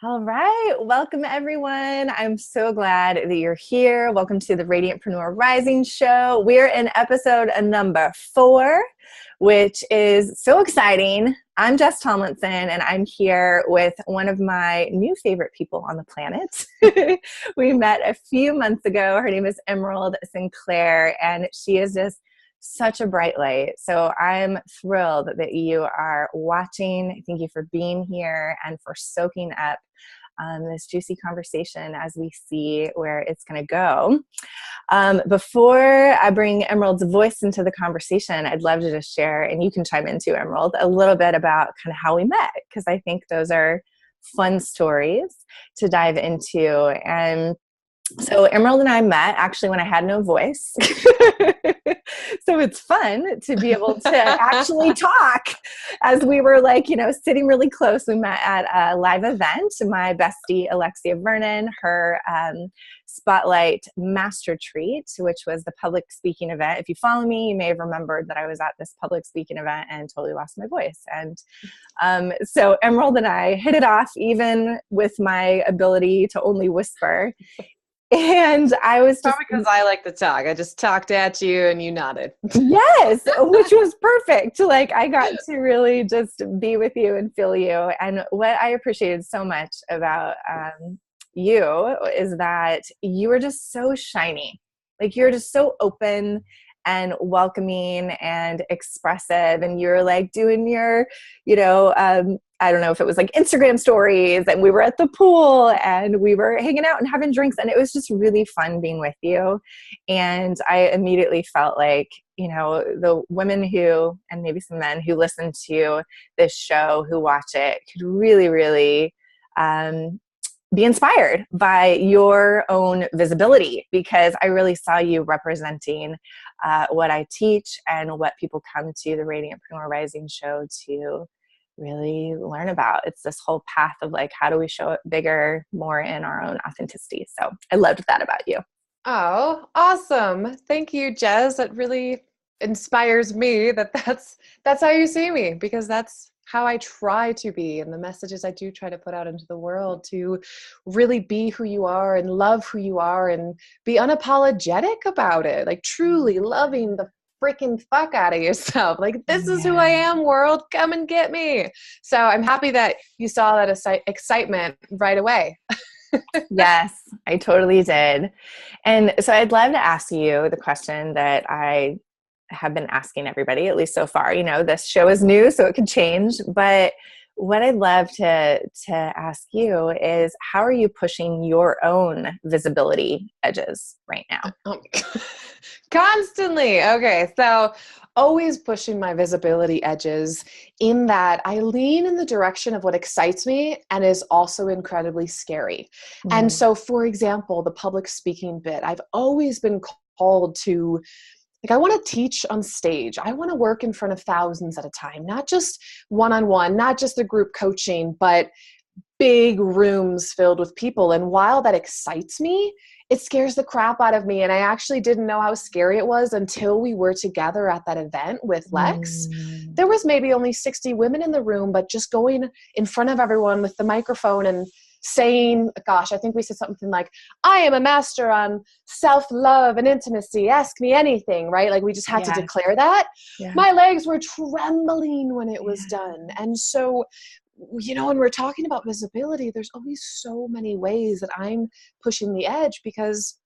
All right. Welcome, everyone. I'm so glad that you're here. Welcome to the Radiantpreneur Rising Show. We're in episode number 4, which is so exciting. I'm Jess Tomlinson, and I'm here with one of my new favorite people on the planet. We met a few months ago. Her name is Emyrald Sinclaire, and she is just such a bright light. So I'm thrilled that you are watching. Thank you for being here and for soaking up this juicy conversation as we see where it's going to go. Before I bring Emyrald's voice into the conversation, I'd love to just share, and you can chime in too, Emyrald, a little bit about kind of how we met, because I think those are fun stories to dive into. And so Emyrald and I met actually when I had no voice. So it's fun to be able to actually talk as we were sitting really close. We met at a live event. My bestie, Alexia Vernon, her Spotlight Master Treat, which was the public speaking event. If you follow me, you may have remembered that I was at this public speaking event and totally lost my voice. And so Emyrald and I hit it off, even with my ability to only whisper. And I was probably because I like to talk. I just talked at you and you nodded. Yes, which was perfect. I got to really just be with you and feel you. And what I appreciated so much about you is that you were just so shiny. You're just so open and welcoming and expressive. And you're doing your, I don't know if it was Instagram stories, and we were at the pool and we were hanging out and having drinks, and it was just really fun being with you. And I immediately felt the women who, and maybe some men who listen to this show, who watch it, could really, really be inspired by your own visibility, because I really saw you representing what I teach and what people come to the Radiantpreneur Rising show to really learn about. It's this whole path of how do we show it bigger, more in our own authenticity. So I loved that about you. Oh, awesome. Thank you, Jess. That really inspires me that's how you see me, because that's how I try to be, and the messages I do try to put out into the world, to really be who you are and love who you are and be unapologetic about it, truly loving the freaking fuck out of yourself. This is who I am, world, come and get me. So I'm happy that you saw that excitement right away. Yes, I totally did. And so I'd love to ask you the question that I have been asking everybody, at least so far. This show is new, so it could change. But what I'd love to ask you is, how are you pushing your own visibility edges right now? Constantly. Okay. So always pushing my visibility edges, in that I lean in the direction of what excites me and is also incredibly scary. And so, for example, the public speaking bit, I've always been called to, I want to teach on stage. I want to work in front of thousands at a time, not just one-on-one, not just the group coaching, but big rooms filled with people. And while that excites me, it scares the crap out of me. And I actually didn't know how scary it was until we were together at that event with Lex. There was maybe only 60 women in the room, but just going in front of everyone with the microphone and saying, gosh, I think we said something like, I am a master on self-love and intimacy. Ask me anything, right? We just had to declare that. Yeah. My legs were trembling when it was done. And so, when we're talking about visibility, there's always so many ways that I'm pushing the edge, because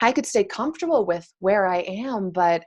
I could stay comfortable with where I am, but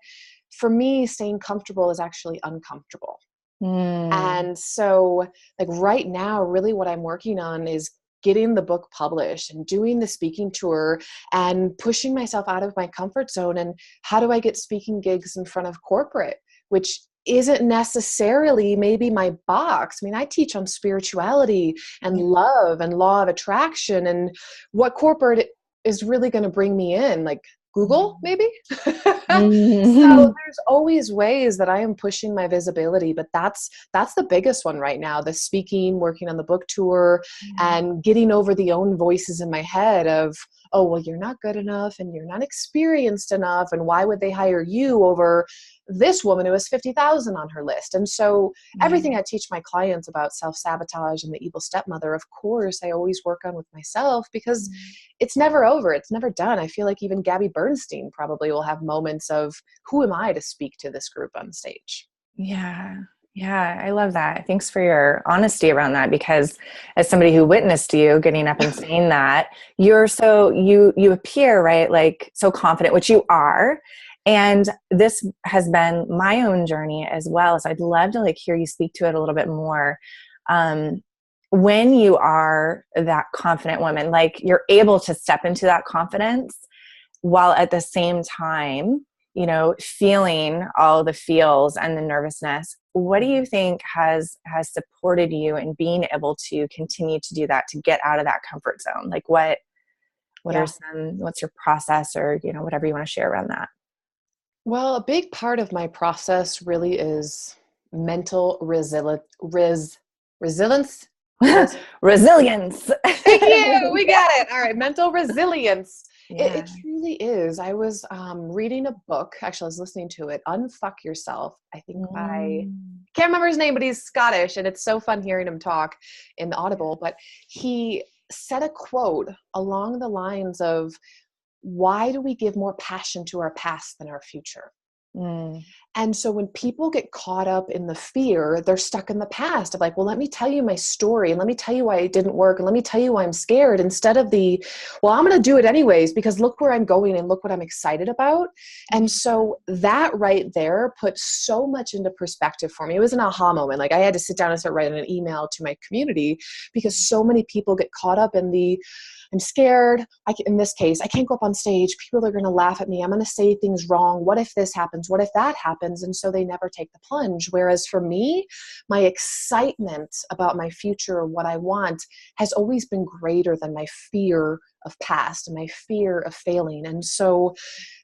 for me, staying comfortable is actually uncomfortable. And so right now, really what I'm working on is getting the book published and doing the speaking tour and pushing myself out of my comfort zone. And how do I get speaking gigs in front of corporate, which isn't necessarily maybe my box. I mean, I teach on spirituality and love and law of attraction, and what corporate is really going to bring me in, Google, maybe? So there's always ways that I am pushing my visibility, but that's the biggest one right now, the speaking, working on the book tour, and getting over the own voices in my head of, oh, well, you're not good enough and you're not experienced enough, and why would they hire you over this woman who has 50,000 on her list. And so everything I teach my clients about self-sabotage and the evil stepmother, of course, I always work on with myself, because it's never over. It's never done. I feel like even Gabby Bernstein probably will have moments of, who am I to speak to this group on stage? Yeah. Yeah. I love that. Thanks for your honesty around that, because as somebody who witnessed you getting up and saying that, you're so, you appear, right, like so confident, which you are. And this has been my own journey as well. So I'd love to like hear you speak to it a little bit more. When you are that confident woman, like you're able to step into that confidence while at the same time, you know, feeling all the feels and the nervousness. What do you think has supported you in being able to continue to do that, to get out of that comfort zone? Like what are what's your process, or, you know, whatever you want to share around that? Well, a big part of my process really is mental resilience. Resilience. Thank you. We got it. All right. Mental resilience. Yeah. It truly is. I was reading a book. Actually, I was listening to it. Unfuck Yourself, I think by, can't remember his name, but he's Scottish. And it's so fun hearing him talk in the Audible. But he said a quote along the lines of, why do we give more passion to our past than our future? And so when people get caught up in the fear, they're stuck in the past of like, well, let me tell you my story, and let me tell you why it didn't work, and let me tell you why I'm scared, instead of the, well, I'm going to do it anyways because look where I'm going and look what I'm excited about. And so that right there put so much into perspective for me. It was an aha moment. Like I had to sit down and start writing an email to my community, because so many people get caught up in the, I'm scared. In this case, I can't go up on stage. People are going to laugh at me. I'm going to say things wrong. What if this happens? What if that happens? And so they never take the plunge. Whereas for me, my excitement about my future or what I want has always been greater than my fear of past and my fear of failing. And so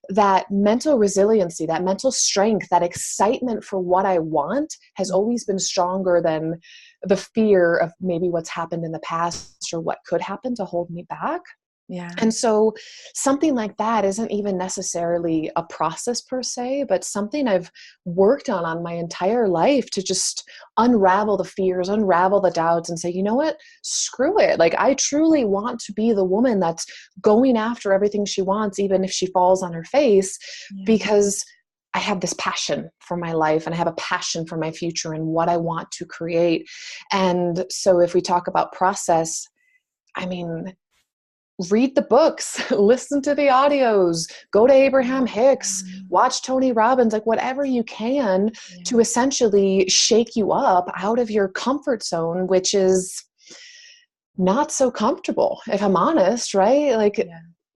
that mental resiliency, that mental strength, that excitement for what I want has always been stronger than the fear of maybe what's happened in the past or what could happen to hold me back. Yeah. And so something like that isn't even necessarily a process per se, but something I've worked on my entire life to just unravel the fears, unravel the doubts, and say, you know what, screw it. Like I truly want to be the woman that's going after everything she wants, even if she falls on her face, because I have this passion for my life and I have a passion for my future and what I want to create. And so if we talk about process, I mean, read the books, listen to the audios, go to Abraham Hicks, watch Tony Robbins, like whatever you can to essentially shake you up out of your comfort zone, which is not so comfortable, if I'm honest, right? Like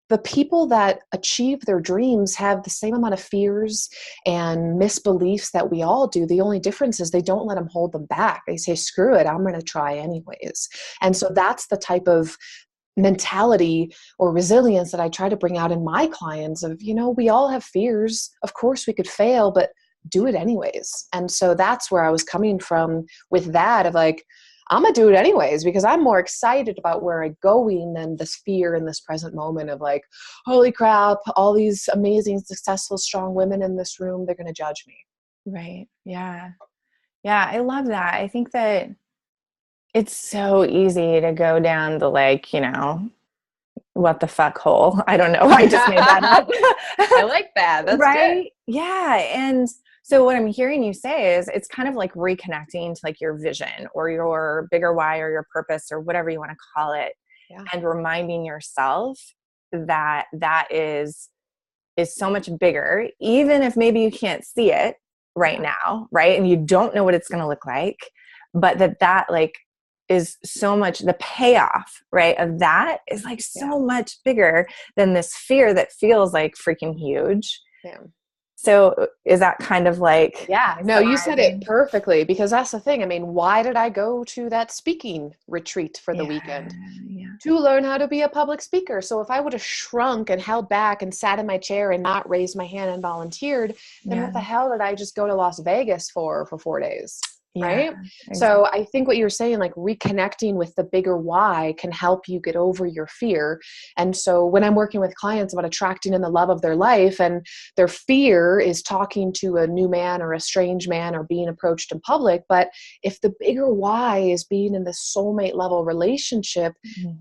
the people that achieve their dreams have the same amount of fears and misbeliefs that we all do. The only difference is they don't let them hold them back. They say, screw it, I'm going to try anyways. And so that's the type of mentality or resilience that I try to bring out in my clients of, you know, we all have fears. Of course we could fail, but do it anyways. And so that's where I was coming from with that of like, I'm going to do it anyways, because I'm more excited about where I'm going than this fear in this present moment of like, holy crap, all these amazing, successful, strong women in this room, they're going to judge me. Right. Yeah. Yeah. I love that. I think that it's so easy to go down the like, you know, what the fuck hole. I don't know. I just made that up. I like that. That's right. good. Yeah. And so what I'm hearing you say is it's kind of like reconnecting to like your vision or your bigger why or your purpose or whatever you want to call it. Yeah. And reminding yourself that that is so much bigger, even if maybe you can't see it right now. Right. And you don't know what it's going to look like, but that like is so much, the payoff, right, of that is like so much bigger than this fear that feels like freaking huge. Yeah. So is that kind of like, no, you said it perfectly, because that's the thing. I mean, why did I go to that speaking retreat for the weekend? To learn how to be a public speaker. So if I would have shrunk and held back and sat in my chair and not raised my hand and volunteered, then what the hell did I just go to Las Vegas for 4 days? Yeah, right? exactly. So I think what you're saying, like reconnecting with the bigger why, can help you get over your fear. And so when I'm working with clients about attracting in the love of their life, and their fear is talking to a new man or a strange man or being approached in public, but if the bigger why is being in the soulmate level relationship,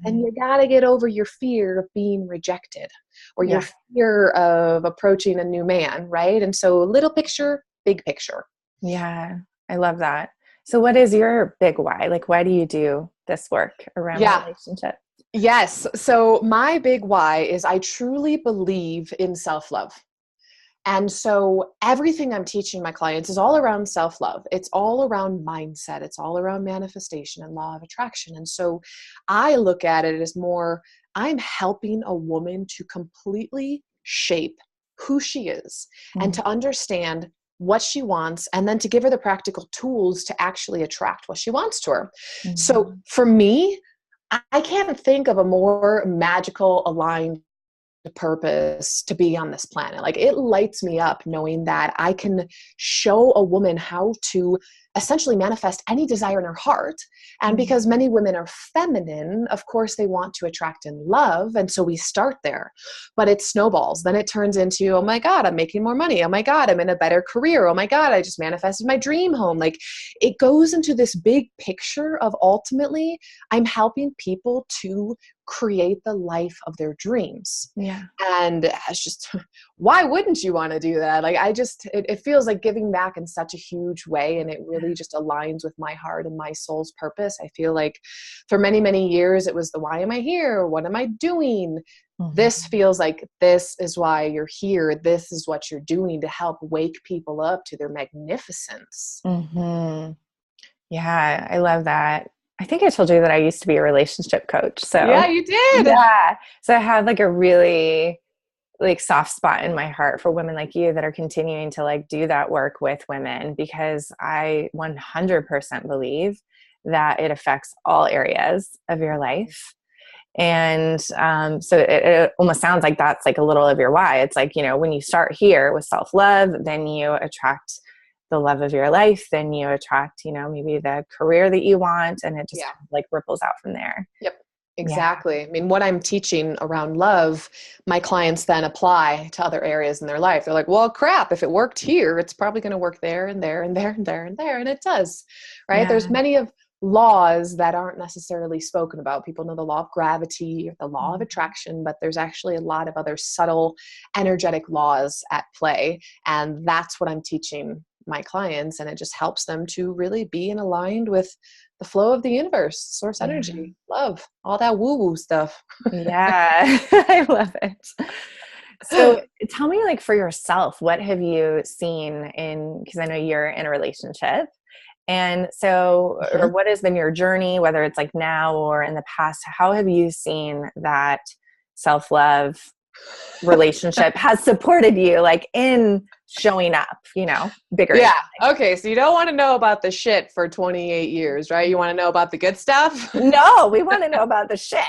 then Mhm. you got to get over your fear of being rejected, or your Yeah. fear of approaching a new man, right? And so little picture, big picture. Yeah. I love that. So what is your big why? Like, why do you do this work around Yeah. relationship? Yes. So my big why is I truly believe in self-love. And so everything I'm teaching my clients is all around self-love. It's all around mindset. It's all around manifestation and law of attraction. And so I look at it as more, I'm helping a woman to completely shape who she is and Mhm. to understand what she wants, and then to give her the practical tools to actually attract what she wants to her. So Mhm. for me, I can't think of a more magical, aligned purpose to be on this planet. Like, it lights me up knowing that I can show a woman how to essentially manifest any desire in her heart. And because Mhm. many women are feminine, of course they want to attract in love, and so we start there. But it snowballs. Then it turns into, oh my god, I'm making more money. Oh my god, I'm in a better career. Oh my god, I just manifested my dream home. Like, it goes into this big picture of, ultimately, I'm helping people to create the life of their dreams. Yeah. And it's just, why wouldn't you want to do that? Like, it feels like giving back in such a huge way. And it really just aligns with my heart and my soul's purpose. I feel like for many, many years, it was the, why am I here? What am I doing? This Mhm. feels like, this is why you're here. This is what you're doing to help wake people up to their magnificence. Mhm. Yeah, I love that. I think I told you that I used to be a relationship coach. Yeah, So, you did. yeah. So I have like a really like soft spot in my heart for women like you that are continuing to like do that work with women, because I 100% believe that it affects all areas of your life. And so it almost sounds like that's like a little of your why. It's like, when you start here with self-love, then you attract the love of your life, then you attract, maybe the career that you want, and it just Yeah. kind of like ripples out from there. Yep. Yeah. Exactly. I mean, what I'm teaching around love, my clients then apply to other areas in their life. They're like, well, crap, if it worked here, it's probably going to work there and there and there and there and there. And it does, right? There's Yeah. many of laws that aren't necessarily spoken about. People know the law of gravity or the law of Mhm. attraction, but there's actually a lot of other subtle energetic laws at play. And that's what I'm teaching my clients. And it just helps them to really be in aligned with the flow of the universe, source Yeah. energy, love, all that woo-woo stuff. Yeah. I love it. So tell me, like, for yourself, what have you seen because I know you're in a relationship. And so, or Mhm. what has been your journey, whether it's like now or in the past? How have you seen that self-love relationship has supported you, like in showing up, bigger in Yeah. your Okay. So you don't want to know about the shit for 28 years, right? life? You want to know about the good stuff? No, we want to know about the shit.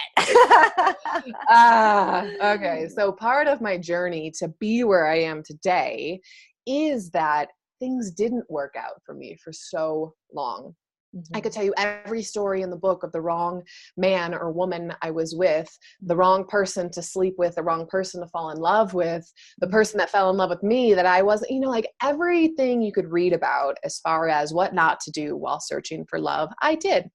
Okay. So part of my journey to be where I am today is that things didn't work out for me for so long. I could Mhm. tell you every story in the book of the wrong man or woman I was with, the wrong person to sleep with, the wrong person to fall in love with, the person that fell in love with me that I wasn't, like everything you could read about as far as what not to do while searching for love, I did.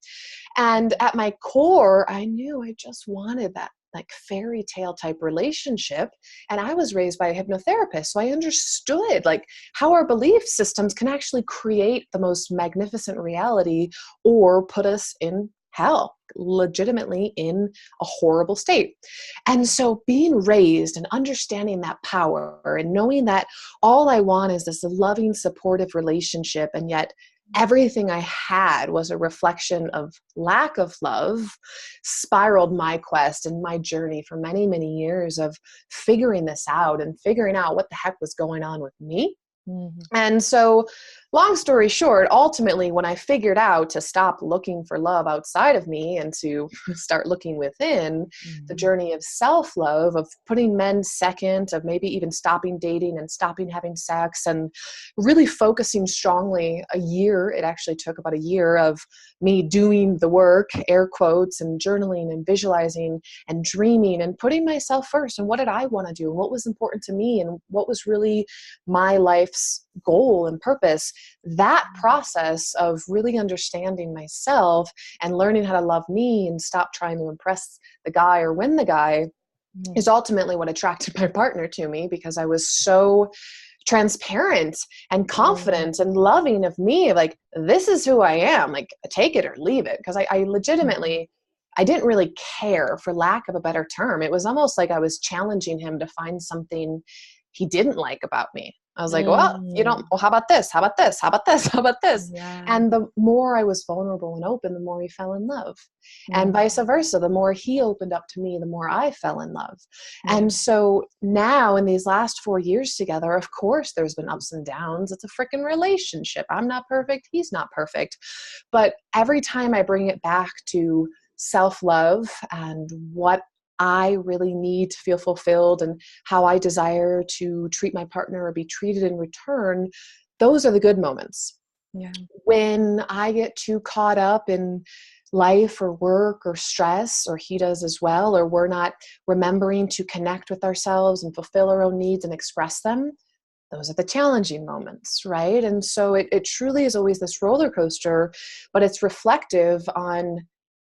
And at my core, I knew I just wanted that like fairy tale type relationship. And I was raised by a hypnotherapist. So I understood like how our belief systems can actually create the most magnificent reality or put us in hell, legitimately in a horrible state. And so being raised and understanding that power and knowing that all I want is this loving, supportive relationship, and yet everything I had was a reflection of lack of love, spiraled my quest and my journey for many, many years of figuring this out and figuring out what the heck was going on with me. Mhm. And so long story short, ultimately, when I figured out to stop looking for love outside of me and to start looking within, the journey of self-love, of putting men second, of maybe even stopping dating and stopping having sex, and really focusing strongly it actually took about a year of me doing the work, air quotes, and journaling and visualizing and dreaming and putting myself first. And what did I want to do? And what was important to me? And what was really my life's goal and purpose? That process of really understanding myself and learning how to love me and stop trying to impress the guy or win the guy is ultimately what attracted my partner to me, because I was so transparent and confident and loving of me. Like, this is who I am. Like, take it or leave it. Because I legitimately, I didn't really care, for lack of a better term. It was almost like I was challenging him to find something he didn't like about me. I was like, well, you don't, well, how about this? How about this? How about this? How about this? Yeah. And the more I was vulnerable and open, the more he fell in love. And vice versa. The more he opened up to me, the more I fell in love. And so now in these last 4 years together, of course, there's been ups and downs. It's a freaking relationship. I'm not perfect. He's not perfect. But every time I bring it back to self-love and what I really need to feel fulfilled and how I desire to treat my partner or be treated in return, those are the good moments. Yeah. When I get too caught up in life or work or stress, or he does as well, or we're not remembering to connect with ourselves and fulfill our own needs and express them, those are the challenging moments, right? And so it truly is always this roller coaster, but it's reflective on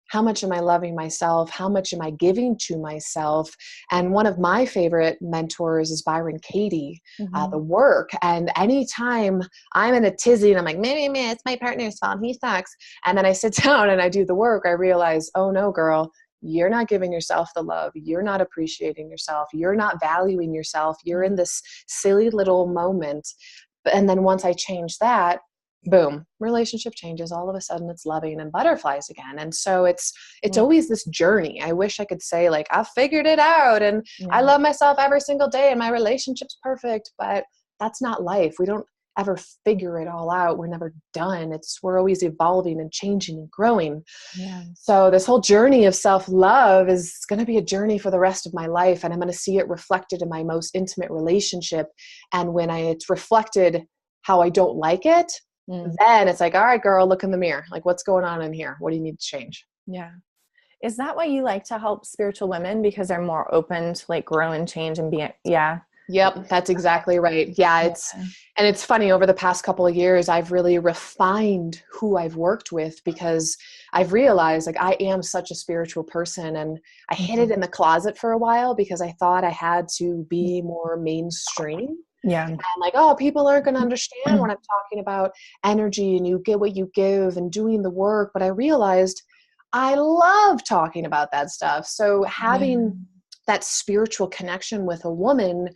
how much am I loving myself? How much am I giving to myself? And one of my favorite mentors is Byron Katie, the work. And anytime I'm in a tizzy and I'm like, man, it's my partner's fault, he sucks. And then I sit down and I do the work, I realize, oh no, girl, you're not giving yourself the love. You're not appreciating yourself. You're not valuing yourself. You're in this silly little moment. And then once I change that, boom, relationship changes. All of a sudden it's loving and butterflies again. And so it's always this journey. I wish I could say, like, I figured it out and I love myself every single day and my relationship's perfect, but that's not life. We don't ever figure it all out. We're never done. We're always evolving and changing and growing. Yeah. So this whole journey of self-love is going to be a journey for the rest of my life. And I'm going to see it reflected in my most intimate relationship. And when it's reflected how I don't like it, then it's like, all right, girl, look in the mirror. Like, what's going on in here? What do you need to change? Yeah. Is that why you like to help spiritual women? Because they're more open to like grow and change and be, Yep, that's exactly right. Yeah, it's funny, over the past couple of years, I've really refined who I've worked with, because I've realized, like, I am such a spiritual person, and I hid it in the closet for a while because I thought I had to be more mainstream. Yeah. And like, oh, people aren't going to understand when I'm talking about energy and you get what you give and doing the work. But I realized I love talking about that stuff. So having that spiritual connection with a woman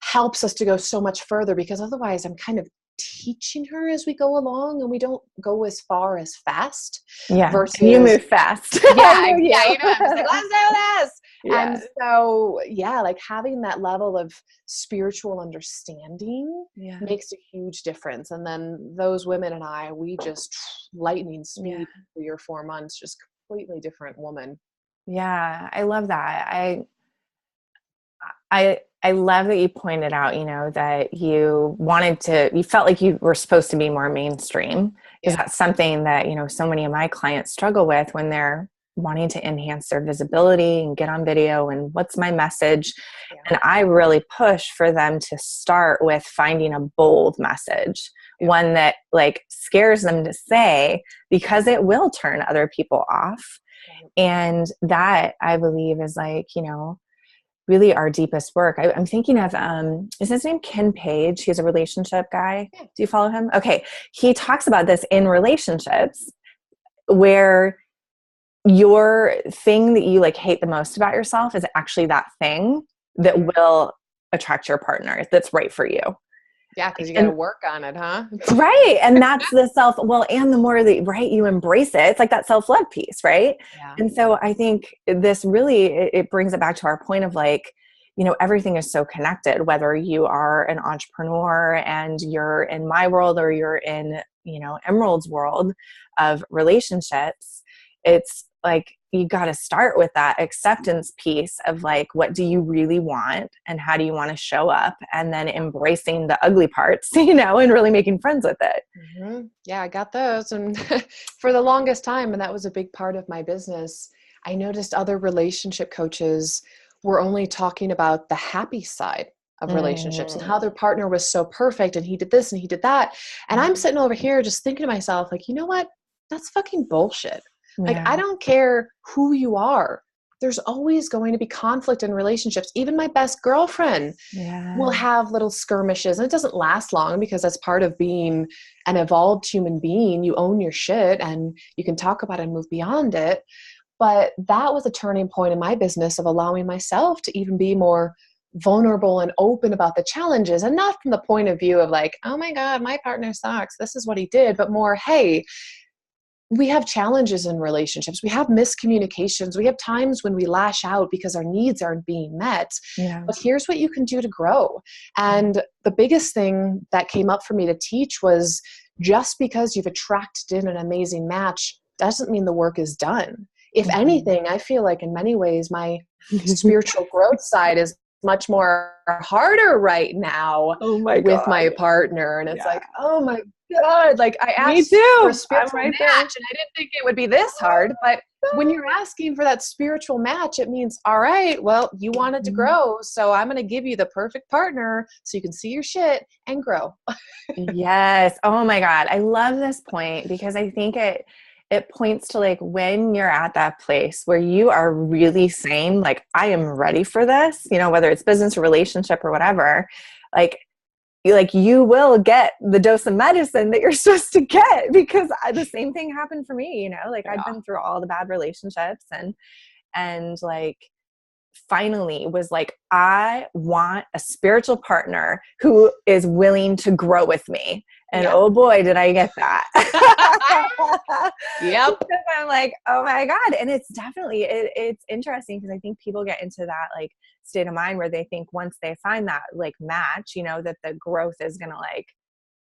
helps us to go so much further, because otherwise I'm kind of teaching her as we go along and we don't go as far as fast. Yeah. Versus, you move fast. Yeah, I'm just like, let's do this. Yeah. And so, like having that level of spiritual understanding makes a huge difference. And then those women and I, we just lightning speed 3 or 4 months, just completely different woman. Yeah. I love that. I love that you pointed out, that you felt like you were supposed to be more mainstream, because that's something that, so many of my clients struggle with when they're wanting to enhance their visibility and get on video and what's my message. And I really push for them to start with finding a bold message, one that like scares them to say, because it will turn other people off. And that, I believe, is like, really our deepest work. I'm thinking of, is his name Ken Page? He's a relationship guy. Do you follow him? Okay. He talks about this in relationships, where your thing that you like hate the most about yourself is actually that thing that will attract your partner that's right for you. Yeah, because you got to work on it, huh? Right. And that's the and the more that, you embrace it, it's like that self-love piece, right? Yeah. And so I think this really, it brings it back to our point of like, everything is so connected, whether you are an entrepreneur and you're in my world or you're in, Emyrald's world of relationships. It's like, you got to start with that acceptance piece of like, what do you really want and how do you want to show up? And then embracing the ugly parts, and really making friends with it. Mm-hmm. Yeah, I got those. And for the longest time, and that was a big part of my business, I noticed other relationship coaches were only talking about the happy side of relationships and how their partner was so perfect and he did this and he did that. And I'm sitting over here just thinking to myself, like, you know what? That's fucking bullshit. Like, I don't care who you are. There's always going to be conflict in relationships. Even my best girlfriend will have little skirmishes, and it doesn't last long because that's part of being an evolved human being. You own your shit and you can talk about it and move beyond it. But that was a turning point in my business of allowing myself to even be more vulnerable and open about the challenges, and not from the point of view of like, oh my God, my partner sucks, this is what he did, but more, hey, we have challenges in relationships. We have miscommunications. We have times when we lash out because our needs aren't being met. Yeah. But here's what you can do to grow. And the biggest thing that came up for me to teach was, just because you've attracted in an amazing match doesn't mean the work is done. If anything, I feel like in many ways, my spiritual growth side is much more harder right now with my partner. And it's like, oh my God, like I asked for a spiritual match and I didn't think it would be this hard. But when you're asking for that spiritual match, it means, all right, well, you wanted to grow, so I'm going to give you the perfect partner so you can see your shit and grow. Yes. Oh my God. I love this point because I think it points to like when you're at that place where you are really saying like, I am ready for this, whether it's business or relationship or whatever, you will get the dose of medicine that you're supposed to get, because the same thing happened for me, I've been through all the bad relationships and like finally was like, I want a spiritual partner who is willing to grow with me. And oh boy, did I get that. Yep. Because I'm like, oh my God. And it's definitely, it's interesting because I think people get into that like state of mind where they think once they find that like match, that the growth is going to like,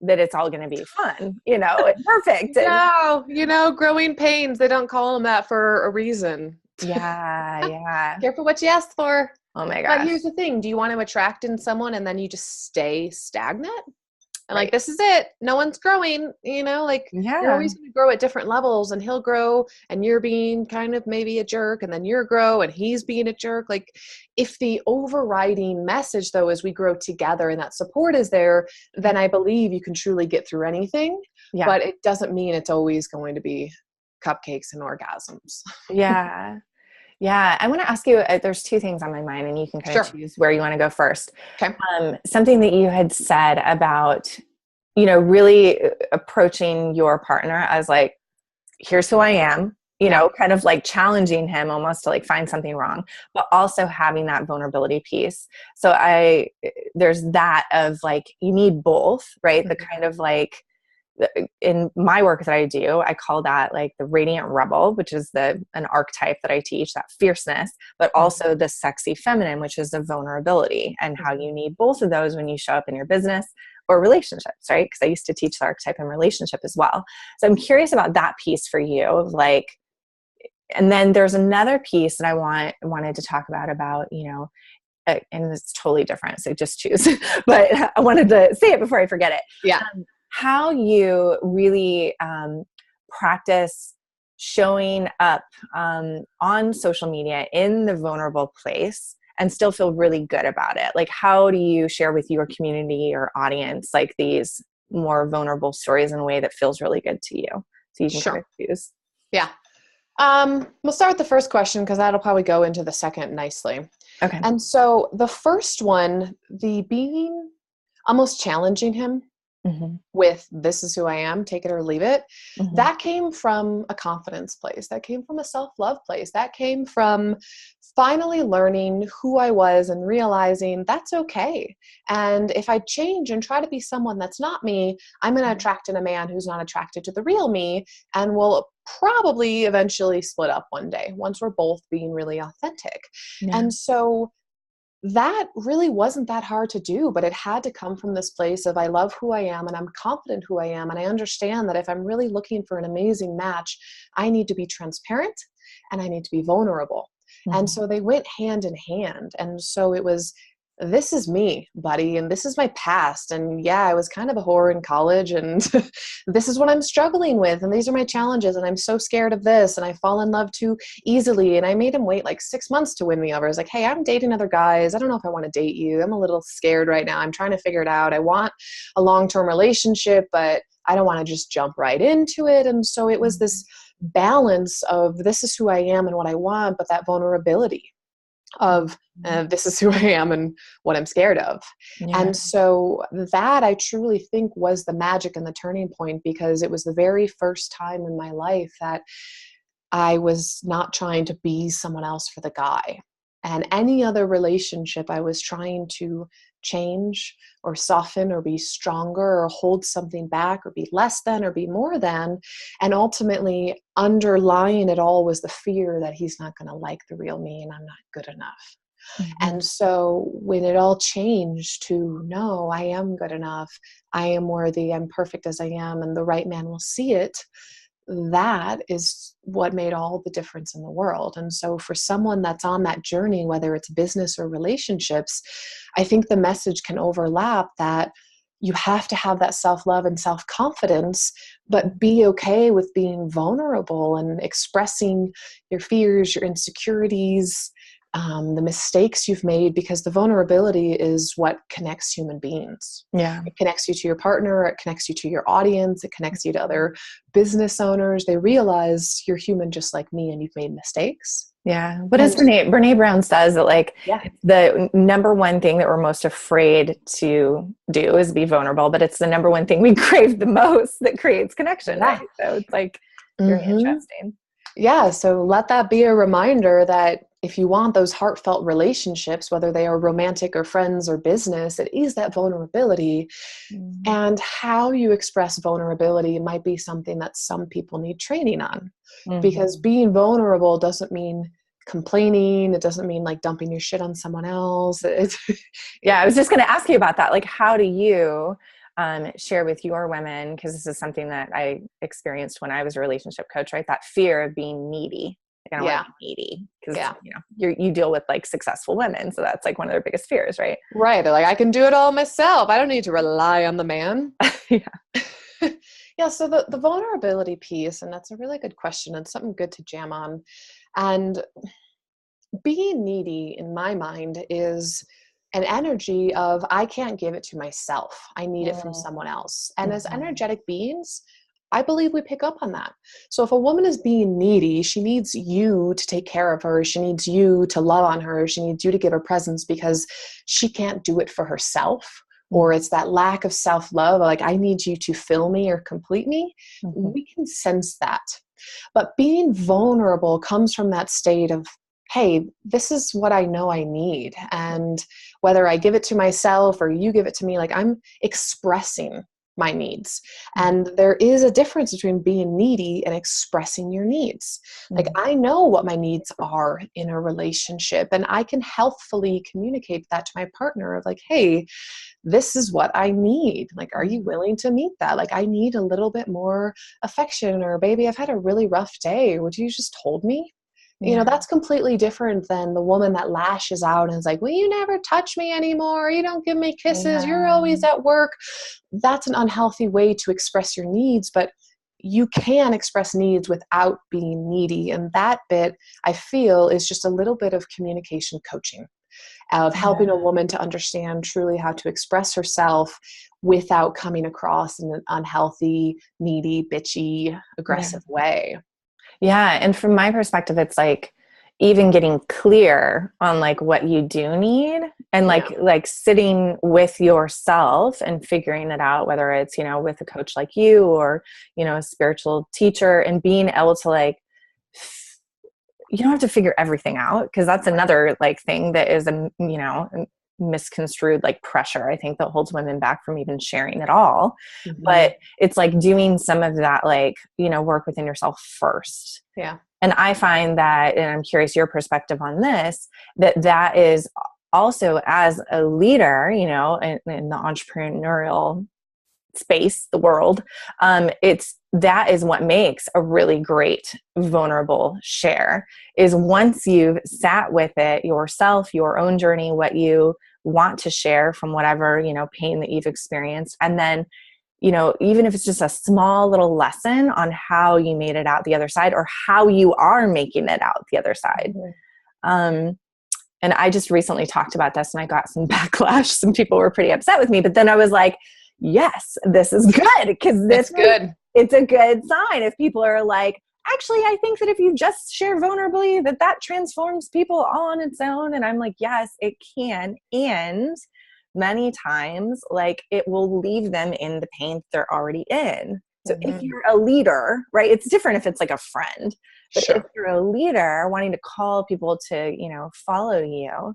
that it's all going to be fun, and perfect. No, growing pains, they don't call them that for a reason. Yeah. Careful what you ask for. Oh my gosh. But here's the thing. Do you want to attract in someone and then you just stay stagnant? And like, this is it. No one's growing, you're always going to grow at different levels, and he'll grow and you're being kind of maybe a jerk, and then you're grow and he's being a jerk. Like, if the overriding message though is we grow together and that support is there, then I believe you can truly get through anything. Yeah. But it doesn't mean it's always going to be cupcakes and orgasms. Yeah. Yeah. I want to ask you, there's two things on my mind, and you can kind of choose where you want to go first. Okay. Something that you had said about, really approaching your partner as like, here's who I am, kind of like challenging him almost to like find something wrong, but also having that vulnerability piece. So there's that of like, you need both, right? Mm-hmm. The kind of like, in my work that I do, I call that like the radiant rebel, which is an archetype that I teach, that fierceness, but also the sexy feminine, which is the vulnerability, and how you need both of those when you show up in your business or relationships, right? Because I used to teach the archetype in relationship as well. So I'm curious about that piece for you, of like, and then there's another piece that I wanted to talk about, and it's totally different, so just choose. But I wanted to say it before I forget it. Yeah. How you really practice showing up on social media in the vulnerable place and still feel really good about it. Like, how do you share with your community or audience like these more vulnerable stories in a way that feels really good to you? So you can kind of choose. Yeah. We'll start with the first question because that'll probably go into the second nicely. Okay. And so the first one, the being almost challenging him with, this is who I am, take it or leave it. That came from a confidence place. That came from a self-love place. That came from finally learning who I was and realizing that's okay. And if I change and try to be someone that's not me, I'm going to attract in a man who's not attracted to the real me, and we'll probably eventually split up one day once we're both being really authentic. Yeah. And so that really wasn't that hard to do, but it had to come from this place of I love who I am and I'm confident who I am. And I understand that if I'm really looking for an amazing match, I need to be transparent and I need to be vulnerable. Mm-hmm. And so they went hand in hand. And so it was, this is me, buddy, and this is my past. And yeah, I was kind of a whore in college, and this is what I'm struggling with. And these are my challenges. And I'm so scared of this. And I fall in love too easily. And I made him wait like 6 months to win me over. I was like, hey, I'm dating other guys. I don't know if I want to date you. I'm a little scared right now. I'm trying to figure it out. I want a long-term relationship, but I don't want to just jump right into it. And so it was this balance of this is who I am and what I want, but that vulnerability of this is who I am and what I'm scared of. Yeah. And so that I truly think was the magic and the turning point, because it was the very first time in my life that I was not trying to be someone else for the guy. And any other relationship, I was trying to change or soften or be stronger or hold something back or be less than or be more than. And ultimately underlying it all was the fear that he's not going to like the real me and I'm not good enough. Mm-hmm. And so when it all changed to, no, I am good enough, I am worthy, I'm perfect as I am, and the right man will see it, that is what made all the difference in the world. And so for someone that's on that journey, whether it's business or relationships, I think the message can overlap that you have to have that self-love and self-confidence, but be okay with being vulnerable and expressing your fears, your insecurities, the mistakes you've made, because the vulnerability is what connects human beings. Yeah. It connects you to your partner. It connects you to your audience. It connects you to other business owners. They realize you're human just like me and you've made mistakes. Yeah. What does Brene Brown says that the number one thing that we're most afraid to do is be vulnerable, but it's the number one thing we crave the most that creates connection. Yeah. Right? So it's like very interesting. Yeah. So let that be a reminder that if you want those heartfelt relationships, whether they are romantic or friends or business, it is that vulnerability. Mm-hmm. And how you express vulnerability might be something that some people need training on. Mm-hmm. Because being vulnerable doesn't mean complaining. It doesn't mean like dumping your shit on someone else. Yeah, I was just going to ask you about that. Like, how do you share with your women? Because this is something that I experienced when I was a relationship coach, right? That fear of being needy. Like, I don't want to be needy because you deal with like successful women. So that's like one of their biggest fears, right? Right. Like, I can do it all myself. I don't need to rely on the man. Yeah. Yeah. So the vulnerability piece, and that's a really good question and something good to jam on. And being needy in my mind is an energy of, I can't give it to myself. I need it from someone else. And as energetic beings, I believe we pick up on that. So if a woman is being needy, she needs you to take care of her. She needs you to love on her. She needs you to give her presence because she can't do it for herself. Or it's that lack of self-love. Like, I need you to fill me or complete me. Mm-hmm. We can sense that. But being vulnerable comes from that state of, hey, this is what I know I need. And whether I give it to myself or you give it to me, like, I'm expressing my needs. And there is a difference between being needy and expressing your needs. Like, I know what my needs are in a relationship, and I can healthfully communicate that to my partner of like, hey, this is what I need. Like, are you willing to meet that? Like, I need a little bit more affection, or baby, I've had a really rough day. Would you just hold me? Yeah. You know, that's completely different than the woman that lashes out and is like, well, you never touch me anymore. You don't give me kisses. Yeah. You're always at work. That's an unhealthy way to express your needs, but you can express needs without being needy. And that bit, I feel, is just a little bit of communication coaching, of helping a woman to understand truly how to express herself without coming across in an unhealthy, needy, bitchy, aggressive way. Yeah. And from my perspective, it's like even getting clear on like what you do need, and like sitting with yourself and figuring it out, whether it's, with a coach like you or, a spiritual teacher, and being able to like, you don't have to figure everything out, because that's another like thing that is misconstrued like pressure, I think, that holds women back from even sharing at all. Mm-hmm. But it's like doing some of that, like, work within yourself first. Yeah. And I find that, and I'm curious your perspective on this, that is also as a leader, you know, in the entrepreneurial space, the world, that is what makes a really great vulnerable share, is once you've sat with it yourself, your own journey, what you want to share from whatever, you know, pain that you've experienced. And then, you know, even if it's just a small little lesson on how you made it out the other side, or how you are making it out the other side. And I just recently talked about this and I got some backlash. Some people were pretty upset with me, but then I was like, yes, this is good, because it's a good sign if people are like, actually, I think that if you just share vulnerably, that transforms people all on its own. And I'm like, yes, it can. And many times, like, it will leave them in the pain they're already in. So if you're a leader, right, it's different if it's like a friend, but if you're a leader wanting to call people to, you know, follow you,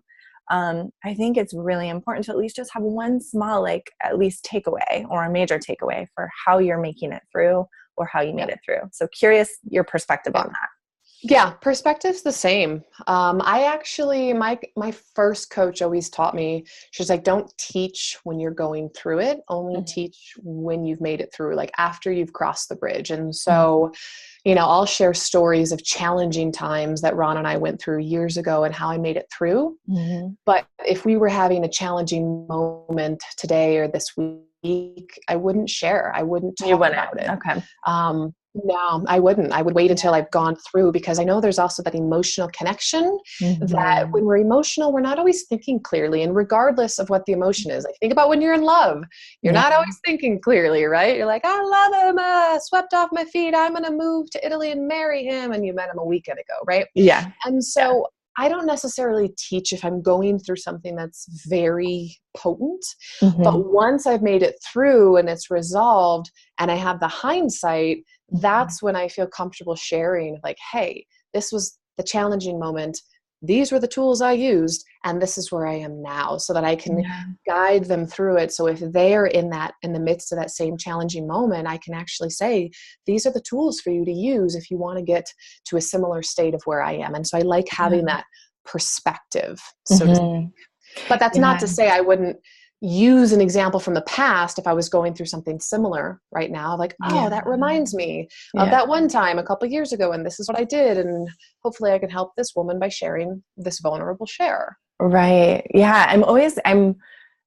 I think it's really important to at least just have one small, like, at least takeaway or a major takeaway for how you're making it through or how you made it through. So curious your perspective on that. Yeah, perspective's the same. I actually, my first coach always taught me, she's like, don't teach when you're going through it, only teach when you've made it through, like after you've crossed the bridge. And so, you know, I'll share stories of challenging times that Ron and I went through years ago and how I made it through. But if we were having a challenging moment today or this week, I wouldn't share. I wouldn't talk about it. Okay. No, I wouldn't. I would wait until I've gone through, because I know there's also that emotional connection that when we're emotional, we're not always thinking clearly. And regardless of what the emotion is, like, think about when you're in love, you're not always thinking clearly, right? You're like, I love him, swept off my feet. I'm going to move to Italy and marry him. And you met him a weekend ago, right? Yeah. And so I don't necessarily teach if I'm going through something that's very potent, but once I've made it through and it's resolved and I have the hindsight, that's when I feel comfortable sharing, like, hey, this was the challenging moment. These were the tools I used, and this is where I am now, so that I can guide them through it. So if they're in the midst of that same challenging moment, I can actually say, these are the tools for you to use if you want to get to a similar state of where I am. And so I like having that perspective, so to speak. But that's not to say I wouldn't use an example from the past if I was going through something similar right now, like, oh, that reminds me of that one time a couple of years ago, and this is what I did, and hopefully I can help this woman by sharing this vulnerable share. Right. Yeah.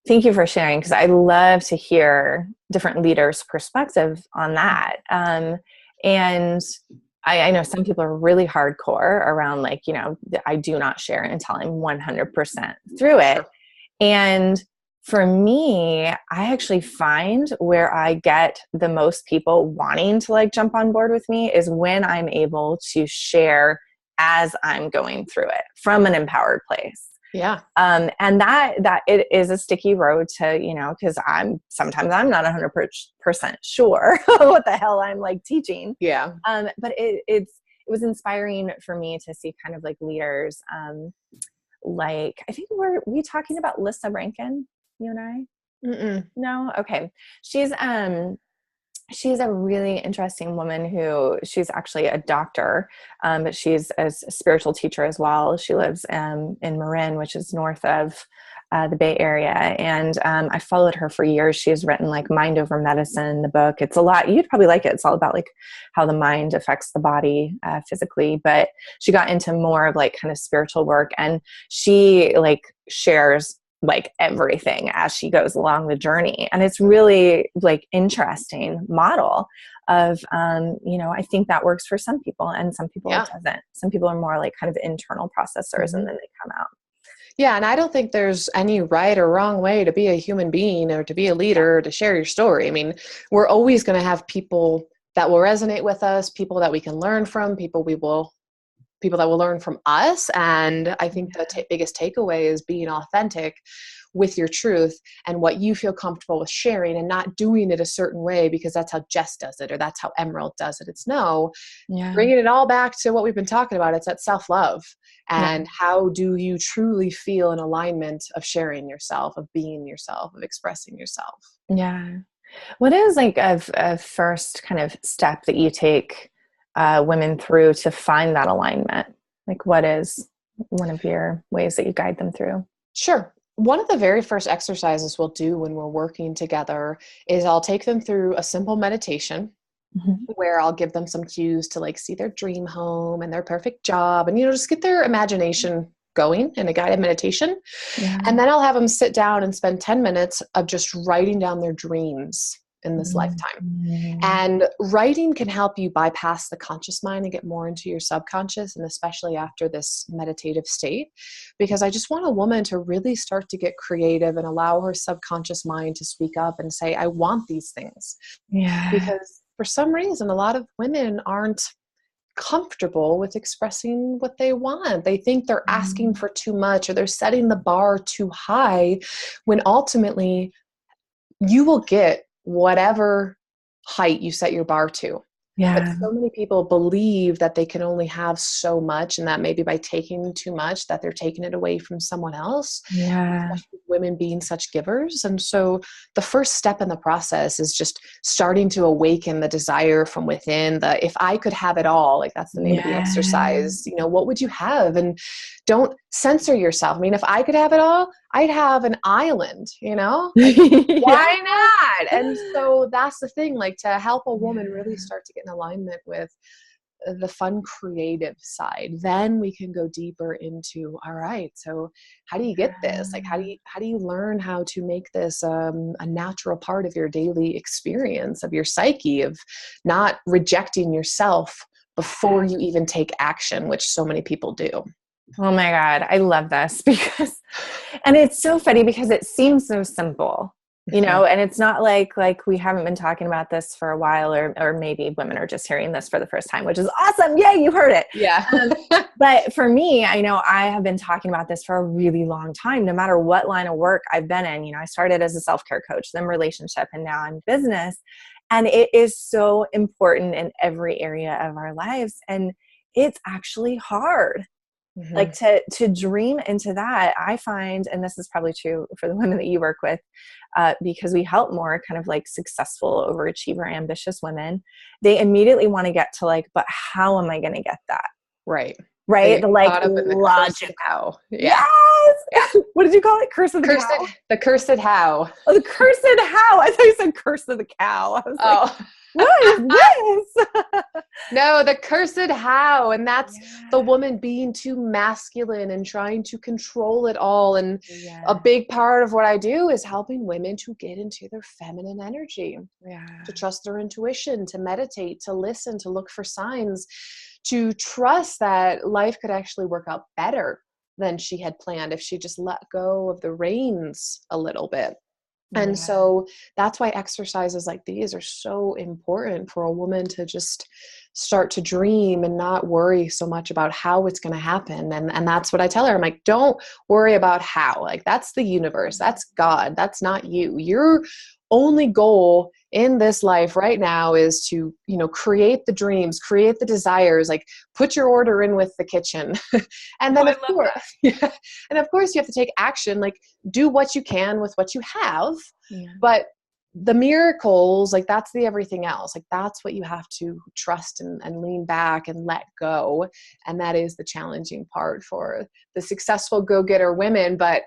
Thank you for sharing, because I love to hear different leaders' perspective on that. And I know some people are really hardcore around, like, you know, I do not share until I'm 100% through it. And for me, I actually find where I get the most people wanting to, like, jump on board with me is when I'm able to share as I'm going through it from an empowered place. Yeah. And that it is a sticky road to, you know, because sometimes I'm not 100% sure what the hell I'm, like, teaching. Yeah. But it was inspiring for me to see kind of, like, leaders, like, I think were we talking about Lissa Rankin, you and I? No? Okay. She's a really interesting woman she's actually a doctor, but she's a spiritual teacher as well. She lives in Marin, which is north of the Bay Area. And I followed her for years. She has written, like, Mind Over Medicine, the book. It's a lot. You'd probably like it. It's all about, like, how the mind affects the body physically. But she got into more of, like, kind of spiritual work. And she, like, shares, like, everything as she goes along the journey. And it's really, like, interesting model of, you know, I think that works for some people and some people it doesn't. Some people are more, like, kind of internal processors and then they come out. Yeah. And I don't think there's any right or wrong way to be a human being or to be a leader or to share your story. I mean, we're always going to have people that will resonate with us, people that we can learn from, people that will learn from us. And I think the biggest takeaway is being authentic with your truth and what you feel comfortable with sharing, and not doing it a certain way because that's how Jess does it or that's how Emyrald does it. It's bringing it all back to what we've been talking about. It's that self-love. And how do you truly feel in alignment of sharing yourself, of being yourself, of expressing yourself? Yeah. What is, like, a first kind of step that you take women through to find that alignment? Like, what is one of your ways that you guide them through? Sure. One of the very first exercises we'll do when we're working together is I'll take them through a simple meditation Mhm. where I'll give them some cues to like see their dream home and their perfect job and, just get their imagination going in a guided meditation. Yeah. And then I'll have them sit down and spend 10 minutes of just writing down their dreams in this lifetime. Mhm. And writing can help you bypass the conscious mind and get more into your subconscious, and especially after this meditative state, because I just want a woman to really start to get creative and allow her subconscious mind to speak up and say, I want these things. Yeah. Because for some reason, a lot of women aren't comfortable with expressing what they want. They think they're asking for too much, or they're setting the bar too high, when ultimately you will get whatever height you set your bar to. But Yeah. so many people believe that they can only have so much, and that maybe by taking too much, that they're taking it away from someone else, Yeah. especially women being such givers. And so the first step in the process is just starting to awaken the desire from within, the, if I could have it all, like that's the name of the Yeah. exercise, what would you have? And don't censor yourself. I mean, if I could have it all, I'd have an island, like, Yeah. why not? And so that's the thing, like, to help a woman really Yeah. start to get in alignment with the fun creative side, then we can go deeper into, all right, so how do you get this? Like, how do you learn how to make this a natural part of your daily experience, of your psyche, of not rejecting yourself before you even take action, which so many people do. Oh my God. I love this and it's so funny because it seems so simple, and it's not like we haven't been talking about this for a while, or maybe women are just hearing this for the first time, which is awesome. Yay, you heard it. Yeah. But for me, I know I have been talking about this for a really long time, no matter what line of work I've been in. I started as a self-care coach, then relationship, and now I'm business. And it is so important in every area of our lives. And it's actually hard. Like to dream into that, I find, and this is probably true for the women that you work with, because we help more kind of like successful, overachiever, ambitious women, they immediately want to get to like, but how am I going to get that? Right. Right? They The get like caught up in the logic. cursed how. Yeah. Yes. Yeah. What did you call it? Curse of the Cursed, cow? the cursed how. Oh, the cursed how. I thought you said curse of the cow. I was like, Oh. what is this? No, the cursed how. And that's the Yeah. woman being too masculine and trying to control it all. And Yeah. a big part of what I do is helping women to get into their feminine energy, Yeah. to trust their intuition, to meditate, to listen, to look for signs, to trust that life could actually work out better than she had planned if she just let go of the reins a little bit. And Yeah. so that's why exercises like these are so important for a woman to just start to dream and not worry so much about how it's going to happen. And that's what I tell her. I'm like, don't worry about how. Like, that's the universe. That's God. That's not you. Your only goal in this life right now is to, create the dreams, create the desires, like put your order in with the kitchen. And then Oh, I of love course, that. yeah, and of course you have to take action, like do what you can with what you have. Yeah. But the miracles, like that's the everything else. Like that's what you have to trust and lean back and let go. And that is the challenging part for the successful go-getter women, but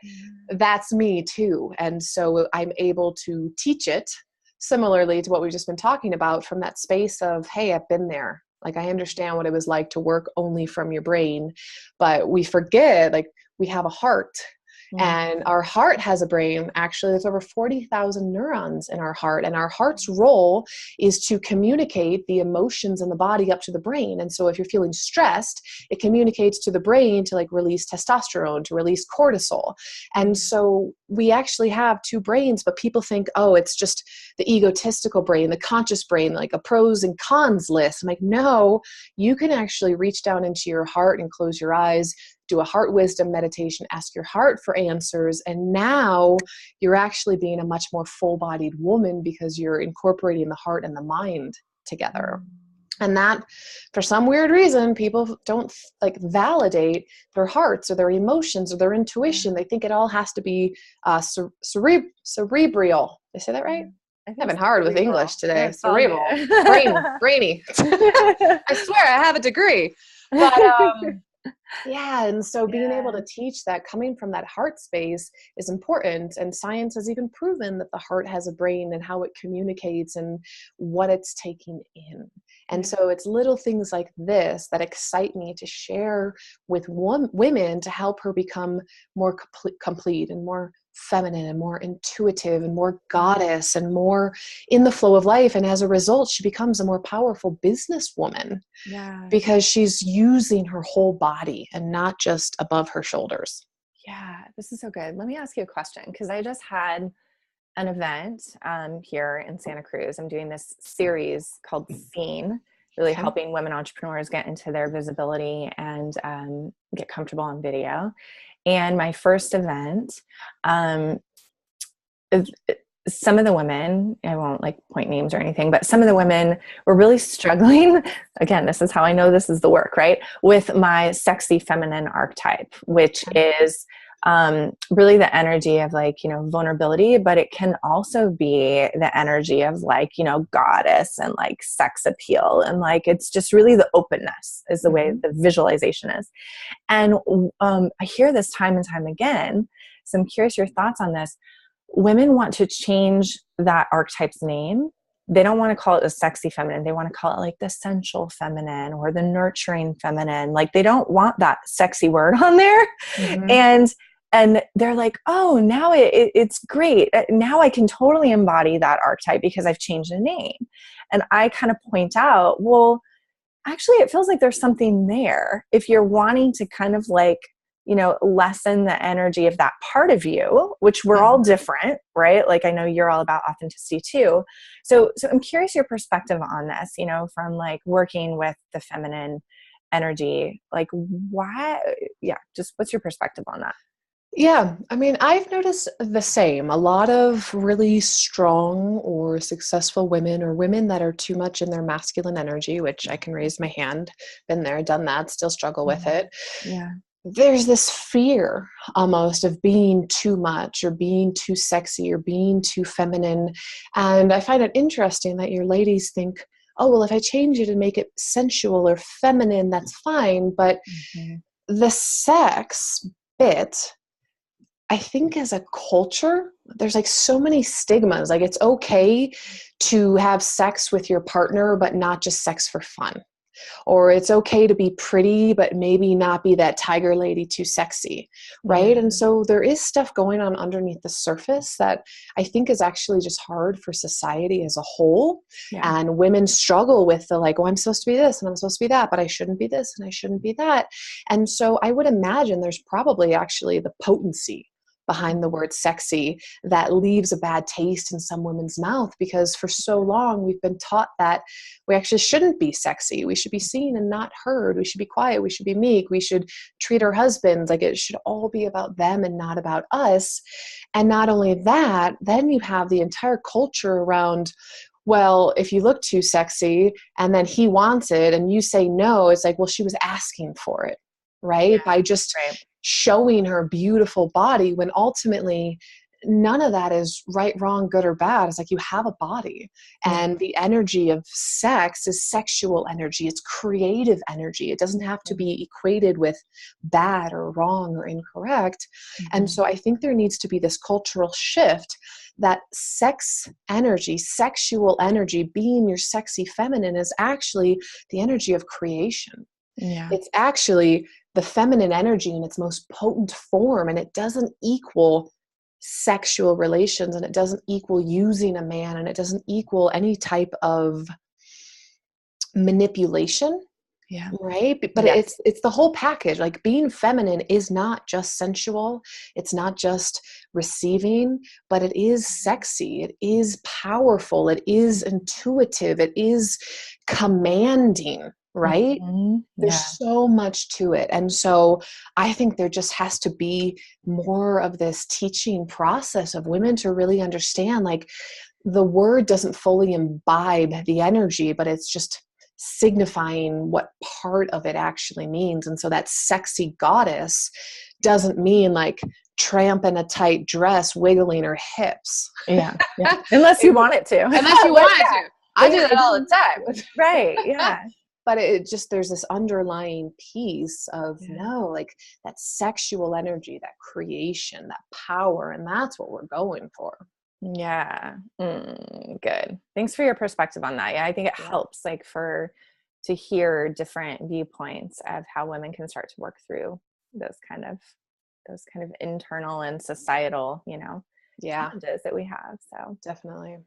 that's me too. And so I'm able to teach it similarly to what we've just been talking about, from that space of, hey, I've been there. Like, I understand what it was like to work only from your brain, but we forget, like, we have a heart. And our heart has a brain. Actually, there's over 40,000 neurons in our heart. And our heart's role is to communicate the emotions in the body up to the brain. And so if you're feeling stressed, it communicates to the brain to like release testosterone, to release cortisol. And so we actually have two brains, but people think, oh, it's just the egotistical brain, the conscious brain, like a pros and cons list. I'm like, no, you can actually reach down into your heart and close your eyes, do a heart wisdom meditation, ask your heart for answers. And now you're actually being a much more full-bodied woman because you're incorporating the heart and the mind together. And that, for some weird reason, people don't like validate their hearts or their emotions or their intuition. They think it all has to be cerebral. Did I say that right? I I'm having hard with English today. Yeah, Cerebral, brainy. I swear I have a degree. But Yeah. And so being able Yeah. to teach that coming from that heart space is important. And science has even proven that the heart has a brain and how it communicates and what it's taking in. And Yeah. so it's little things like this that excite me to share with women to help her become more complete and more feminine and more intuitive and more goddess and more in the flow of life. And as a result, she becomes a more powerful businesswoman Yeah. because she's using her whole body and not just above her shoulders. Yeah. This is so good. Let me ask you a question, because I just had an event here in Santa Cruz. I'm doing this series called Scene, really Okay. helping women entrepreneurs get into their visibility and get comfortable on video. And my first event, um, some of the women, I won't like point names or anything, but some of the women were really struggling. Again, this is how I know this is the work, right? With my sexy feminine archetype, which is really the energy of like, vulnerability, but it can also be the energy of like, goddess and like sex appeal. And like, it's just really the openness is the way the visualization is. And I hear this time and time again. So I'm curious your thoughts on this. Women want to change that archetype's name. They don't want to call it the sexy feminine. They want to call it like the sensual feminine or the nurturing feminine. Like they don't want that sexy word on there. And they're like, oh, now it's great. Now I can totally embody that archetype because I've changed the name. And I kind of point out, well, actually, it feels like there's something there. If you're wanting to kind of like, lessen the energy of that part of you, which we're all different, right? Like I know you're all about authenticity too. So I'm curious your perspective on this, from like working with the feminine energy, like why, just what's your perspective on that? Yeah, I mean, I've noticed the same. A lot of really strong or successful women or women that are too much in their masculine energy, which I can raise my hand, been there, done that, still struggle with it. Yeah. There's this fear almost of being too much or being too sexy or being too feminine. And I find it interesting that your ladies think, oh, well, if I change it and make it sensual or feminine, that's fine. But the sex bit, I think as a culture, there's like so many stigmas. Like it's okay to have sex with your partner, but not just sex for fun. Or it's okay to be pretty, but maybe not be that tiger lady too sexy, right? Yeah. And so there is stuff going on underneath the surface that I think is actually just hard for society as a whole. Yeah. And women struggle with the like, oh, I'm supposed to be this and I'm supposed to be that, but I shouldn't be this and I shouldn't be that. And so I would imagine there's probably actually the potency behind the word sexy that leaves a bad taste in some women's mouth, because for so long we've been taught that we actually shouldn't be sexy. We should be seen and not heard. We should be quiet. We should be meek. We should treat our husbands like it should all be about them and not about us. And not only that, then you have the entire culture around, well, if you look too sexy and then he wants it and you say no, it's like, well, she was asking for it, right? By just showing her beautiful body, when ultimately none of that is right, wrong, good or bad. It's like you have a body, and the energy of sex is sexual energy. It's creative energy. It doesn't have to be equated with bad or wrong or incorrect. And so I think there needs to be this cultural shift that sex energy, sexual energy, being your sexy feminine is actually the energy of creation. Yeah. It's actually the feminine energy in its most potent form, and it doesn't equal sexual relations, and it doesn't equal using a man, and it doesn't equal any type of manipulation. Yeah. Right. But it's the whole package. Like being feminine is not just sensual. It's not just receiving, but it is sexy. It is powerful. It is intuitive. It is commanding. Right. There's so much to it. And so I think there just has to be more of this teaching process of women to really understand, like, the word doesn't fully imbibe the energy, but it's just signifying what part of it actually means. And so that sexy goddess doesn't mean like tramp in a tight dress wiggling her hips. Yeah. Unless you want it to. Unless you want it to. I do that all the time. Right. Yeah. but it just, there's this underlying piece of no, like that sexual energy, that creation, that power. And that's what we're going for. Yeah. Good. Thanks for your perspective on that. Yeah. I think it helps like to hear different viewpoints of how women can start to work through those kind of internal and societal, challenges that we have. So definitely.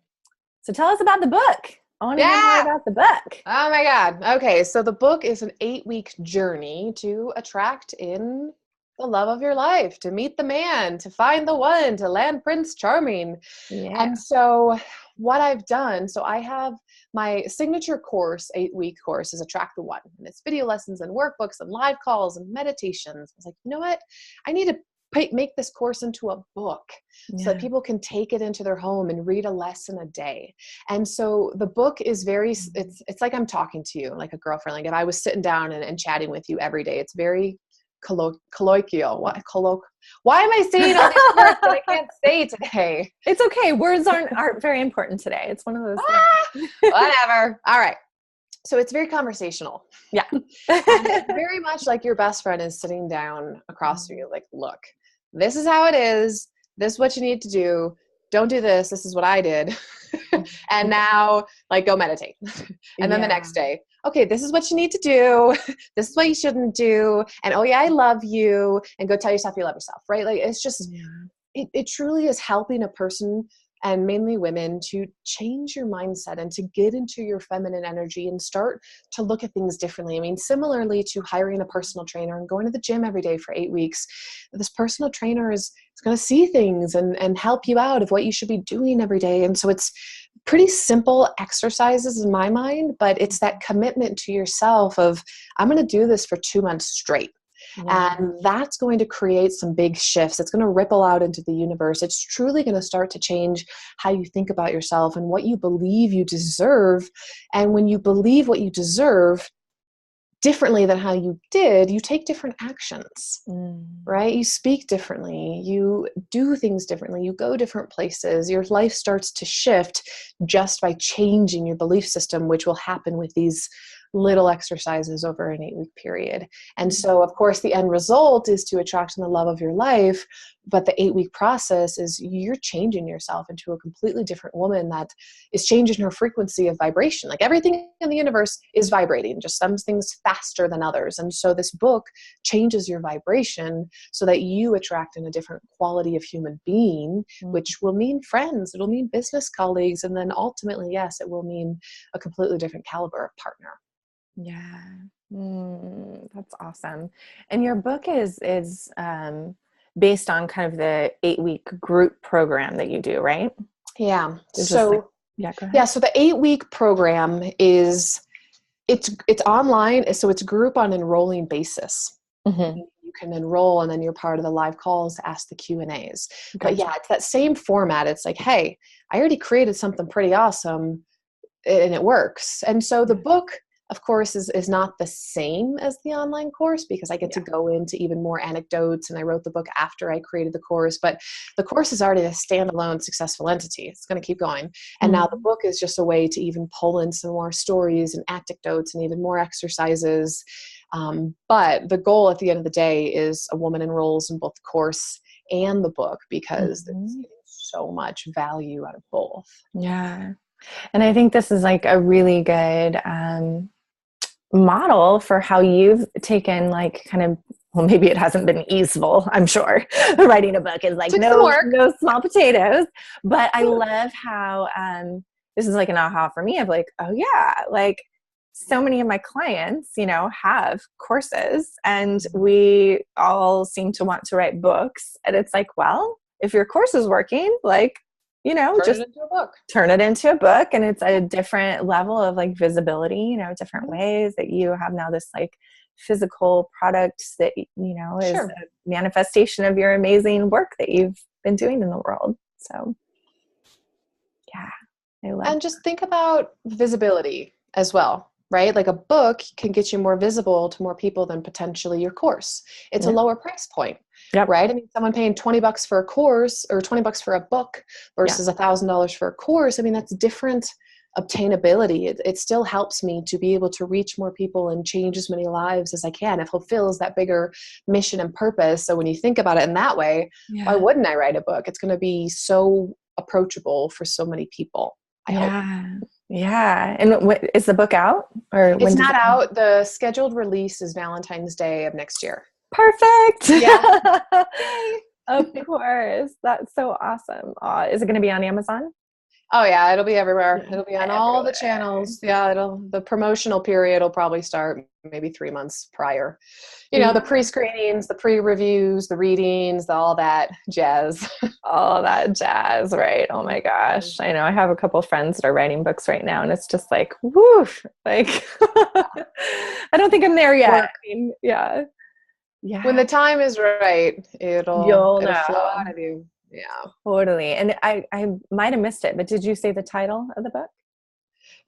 So tell us about the book. I want to hear more about the book. Oh my God. Okay. So the book is an 8-week journey to attract in the love of your life, to meet the man, to find the one, to land Prince Charming. Yeah. And so what I've done, so I have my signature course, 8-week course, is Attract the One. And it's video lessons and workbooks and live calls and meditations. I was like, you know what? I need to make this course into a book so that people can take it into their home and read a lesson a day. And so the book is very, it's like I'm talking to you like a girlfriend. Like if I was sitting down and chatting with you every day, it's very colloquial. Why am I saying all these words that I can't say today? It's okay. Words aren't very important today. It's one of those things. Whatever. All right. So it's very conversational. Yeah. Very much like your best friend is sitting down across from you, like, look, this is how it is. This is what you need to do. Don't do this. This is what I did. And now, like, go meditate. And then the next day, okay, this is what you need to do. This is what you shouldn't do. And oh yeah, I love you. And go tell yourself you love yourself, right? Like, it's just, it truly is helping a person, and mainly women, to change your mindset and to get into your feminine energy and start to look at things differently. I mean, similarly to hiring a personal trainer and going to the gym every day for 8 weeks, this personal trainer is going to see things and help you out of what you should be doing every day. And so it's pretty simple exercises in my mind, but it's that commitment to yourself of, I'm going to do this for 2 months straight. And that's going to create some big shifts. It's going to ripple out into the universe. It's truly going to start to change how you think about yourself and what you believe you deserve. And when you believe what you deserve differently than how you did, you take different actions, right? You speak differently. You do things differently. You go different places. Your life starts to shift just by changing your belief system, which will happen with these little exercises over an 8-week period. And so, of course, the end result is to attract in the love of your life. But the 8-week process is you're changing yourself into a completely different woman that is changing her frequency of vibration. Like everything in the universe is vibrating, just some things faster than others. And so this book changes your vibration so that you attract in a different quality of human being, which will mean friends, it'll mean business colleagues, and then ultimately, yes, it will mean a completely different caliber of partner. Yeah. That's awesome. And your book is based on kind of the 8-week group program that you do, right? Yeah. So go ahead. So the 8-week program is, it's online. So it's group on enrolling basis. You can enroll and then you're part of the live calls to ask the Q&As. Gotcha. But yeah, it's that same format. It's like, hey, I already created something pretty awesome and it works. And so the book, of course, is not the same as the online course because I get to go into even more anecdotes, and I wrote the book after I created the course, but the course is already a standalone successful entity. It's going to keep going. And now the book is just a way to even pull in some more stories and anecdotes and even more exercises. But the goal at the end of the day is a woman enrolls in both the course and the book because there's so much value out of both. Yeah. And I think this is like a really good model for how you've taken like kind of, well, maybe it hasn't been easeful. I'm sure writing a book is like no small potatoes, but I love how this is like an aha for me of like, oh yeah, like so many of my clients, have courses and we all seem to want to write books. And it's like, well, if your course is working, like, just turn it into a book, and it's a different level of like visibility, different ways that you have now this like physical product that, is a manifestation of your amazing work that you've been doing in the world. So yeah, I love and just think about visibility as well, right? Like a book can get you more visible to more people than potentially your course. It's a lower price point. Right? I mean, someone paying $20 for a course or $20 for a book versus $1,000 for a course. I mean, that's different obtainability. It still helps me to be able to reach more people and change as many lives as I can. It fulfills that bigger mission and purpose. So when you think about it in that way, why wouldn't I write a book? It's going to be so approachable for so many people, I hope. Yeah. And is the book out? Or it's not out. The scheduled release is Valentine's Day of next year. Perfect. Yeah. Of course. That's so awesome. Is it going to be on Amazon? Oh yeah, it'll be everywhere. It'll be on all the channels. Yeah, the promotional period will probably start maybe 3 months prior. The pre-screenings, the pre-reviews, the readings, all that jazz. All that jazz, right? Oh my gosh. I know I have a couple friends that are writing books right now, and it's just like, woof, like I don't think I'm there yet. I mean, yeah. When the time is right, it'll flow out of you. Yeah, totally. And I might have missed it, but did you say the title of the book?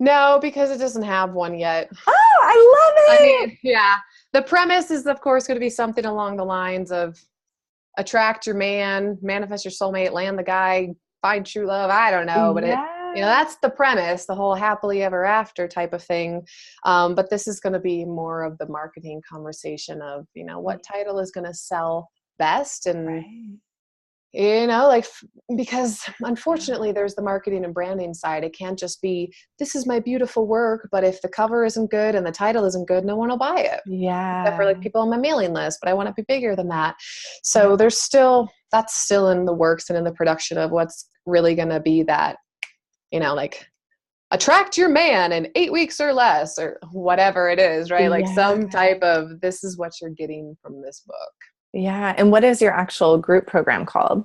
No, because it doesn't have one yet. Oh, I love it. I mean, yeah. The premise is, of course, going to be something along the lines of attract your man, manifest your soulmate, land the guy, find true love. I don't know, but that's the premise, the whole happily ever after type of thing. But this is going to be more of the marketing conversation of, what title is going to sell best and because unfortunately there's the marketing and branding side. It can't just be, this is my beautiful work, but if the cover isn't good and the title isn't good, no one will buy it. Yeah. Except for people on my mailing list, but I want to be bigger than that. So that's still in the works and in the production of what's really going to be that, attract your man in 8 weeks or less, or whatever it is, right? Like some type of, this is what you're getting from this book. Yeah. And what is your actual group program called?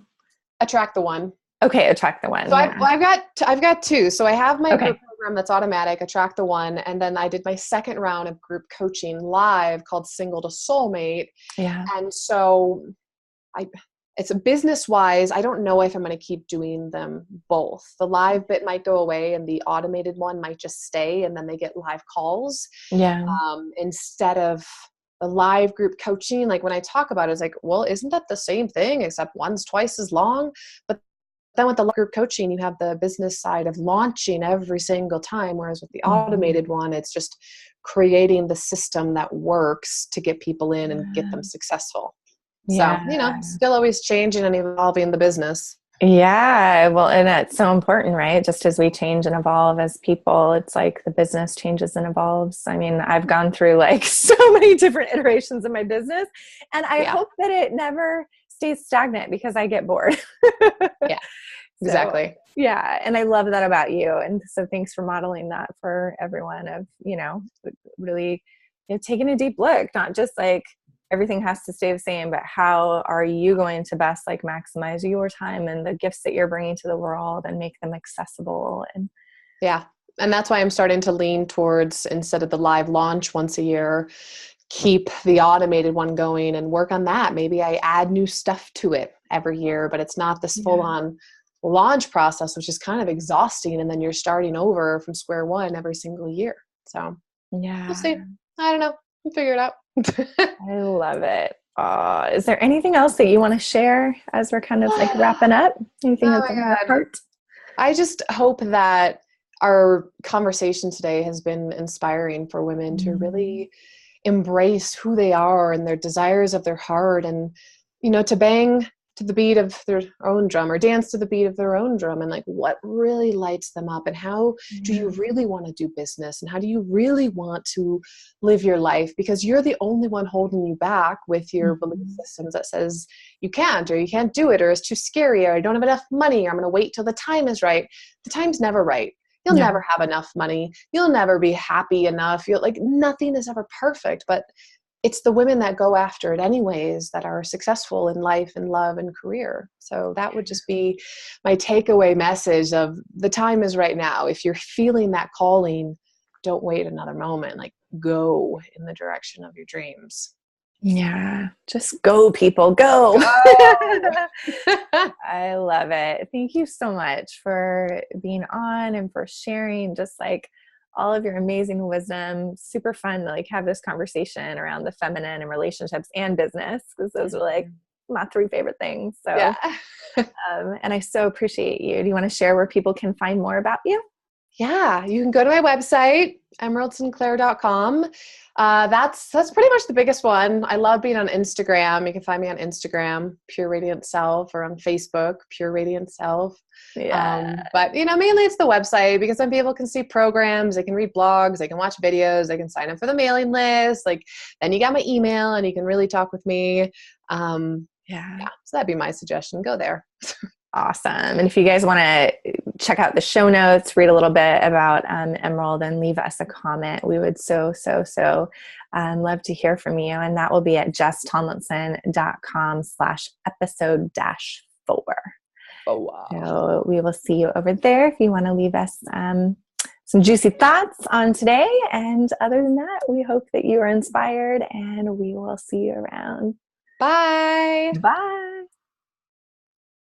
Attract the One. Okay. Attract the One. So I've got two. So I have my group program that's automatic, Attract the One. And then I did my second round of group coaching live called Single to Soulmate. Yeah. And so it's a business wise, I don't know if I'm going to keep doing them both. The live bit might go away and the automated one might just stay, and then they get live calls. Yeah. Instead of the live group coaching. Like when I talk about it, it's like, well, isn't that the same thing except one's twice as long? But then with the group coaching, you have the business side of launching every single time. Whereas with the automated one, it's just creating the system that works to get people in and get them successful. So, still always changing and evolving the business. Yeah. Well, and that's so important, right? Just as we change and evolve as people, it's like the business changes and evolves. I mean, I've gone through so many different iterations of my business, and I hope that it never stays stagnant because I get bored. Yeah, exactly. So, yeah. And I love that about you. And so thanks for modeling that for everyone of, really taking a deep look, not just everything has to stay the same, but how are you going to best maximize your time and the gifts that you're bringing to the world and make them accessible? And and that's why I'm starting to lean towards, instead of the live launch once a year, keep the automated one going and work on that. Maybe I add new stuff to it every year, but it's not this full on launch process, which is kind of exhausting. And then you're starting over from square one every single year. So we'll see. I don't know. We'll figure it out. I love it. Is there anything else that you want to share as we're kind of wrapping up? Anything that's on your heart? I just hope that our conversation today has been inspiring for women to really embrace who they are and their desires of their heart, and to bang to the beat of their own drum or dance to the beat of their own drum, and what really lights them up, and how do you really want to do business, and how do you really want to live your life, because you're the only one holding you back with your belief systems that says you can't, or you can't do it, or it's too scary, or I don't have enough money, or I'm going to wait till the time is right. The time's never right. You'll never have enough money. You'll never be happy enough. Nothing is ever perfect, but it's the women that go after it anyways that are successful in life and love and career. So that would just be my takeaway message of the time is right now. If you're feeling that calling, don't wait another moment. Go in the direction of your dreams. Yeah. Just go, people, go. I love it. Thank you so much for being on and for sharing just all of your amazing wisdom. Super fun to have this conversation around the feminine and relationships and business, because those are my three favorite things. So, and I so appreciate you. Do you want to share where people can find more about you? Yeah, you can go to my website, emeraldsinclaire.com. That's pretty much the biggest one. I love being on Instagram. You can find me on Instagram, Pure Radiant Self, or on Facebook, Pure Radiant Self. Yeah. But mainly it's the website, because then people can see programs, they can read blogs, they can watch videos, they can sign up for the mailing list. Like, then you got my email and you can really talk with me. Yeah. So that'd be my suggestion. Go there. Awesome. And if you guys want to check out the show notes, read a little bit about Emyrald, and leave us a comment, we would so love to hear from you. And that will be at jesstomlinson.com/episode-4. Oh, wow. So we will see you over there if you want to leave us some juicy thoughts on today. And other than that, we hope that you are inspired, and we will see you around. Bye. Bye.